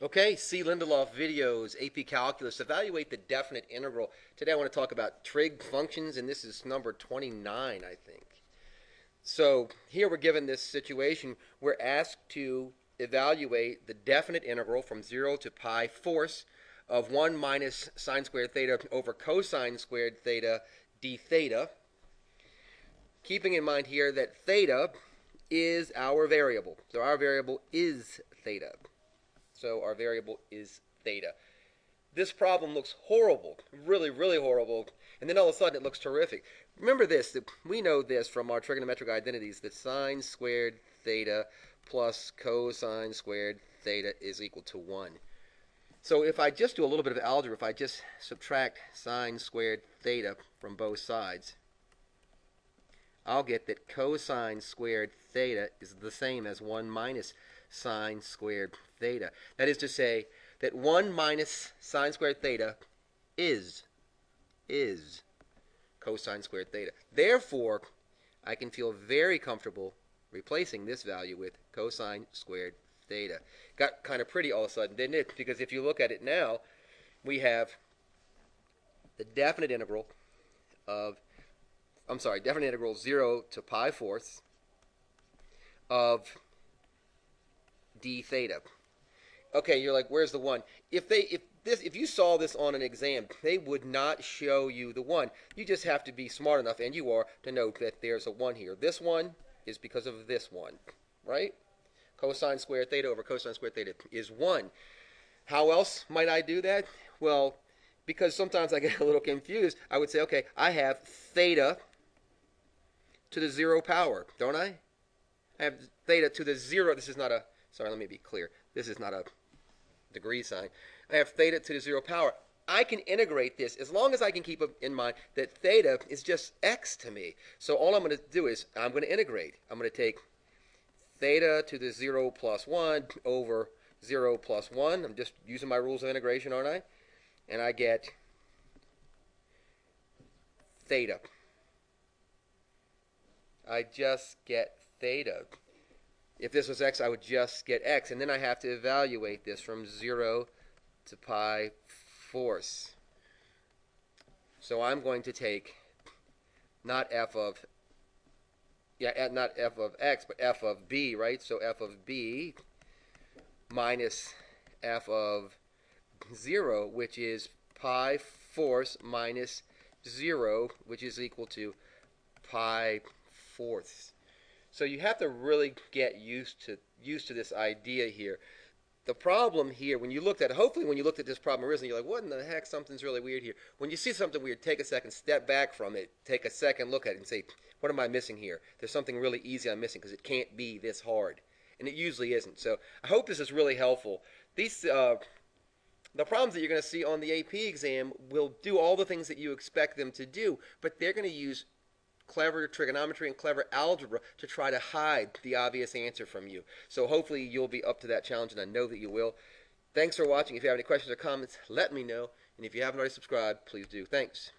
Okay, C. Lindelof videos, AP Calculus, evaluate the definite integral. Today I want to talk about trig functions, and this is number 29, I think. So here we're given this situation. We're asked to evaluate the definite integral from 0 to pi fourths of 1 minus sine squared theta over cosine squared theta d theta. Keeping in mind here that theta is our variable. So our variable is theta. So our variable is theta. This problem looks horrible, really, really horrible, and then all of a sudden it looks terrific. Remember this, that we know this from our trigonometric identities, that sine squared theta plus cosine squared theta is equal to 1. So if I just do a little bit of algebra, if I just subtract sine squared theta from both sides, I'll get that cosine squared theta is the same as 1 minus sine squared theta. That is to say that 1 minus sine squared theta is cosine squared theta. Therefore, I can feel very comfortable replacing this value with cosine squared theta. Got kind of pretty all of a sudden, didn't it? Because if you look at it now, we have the definite integral of, definite integral 0 to pi fourths of d theta. Okay, you're like, where's the 1? If you saw this on an exam, they would not show you the 1. You just have to be smart enough, and you are, to note that there's a 1 here. This 1 is because of this 1, right? Cosine squared theta over cosine squared theta is 1. How else might I do that? Well, because sometimes I get a little confused, I would say, okay, I have theta to the 0 power, don't I? I have theta to the 0. This is not a, sorry, let me be clear. This is not a degree sign. I have theta to the 0 power. I can integrate this as long as I can keep in mind that theta is just x to me. So all I'm going to do is I'm going to integrate. I'm going to take theta to the 0 plus 1 over 0 plus 1. I'm just using my rules of integration, aren't I? And I get theta. I just get theta. If this was x, I would just get x. And then I have to evaluate this from 0 to pi fourths. So I'm going to take not f of x, but f of b, right? So f of b minus f of 0, which is pi fourths minus 0, which is equal to pi fourths. So you have to really get used to this idea here. The problem here, when you looked at it, hopefully when you looked at this problem originally, you're like, what in the heck, something's really weird here. When you see something weird, take a second, step back from it, take a second look at it and say, what am I missing here? There's something really easy I'm missing because it can't be this hard. And it usually isn't. So I hope this is really helpful. These the problems that you're going to see on the AP exam will do all the things that you expect them to do, but they're going to use clever trigonometry and clever algebra to try to hide the obvious answer from you. So hopefully you'll be up to that challenge, and I know that you will. Thanks for watching. If you have any questions or comments, let me know. And if you haven't already subscribed, please do. Thanks.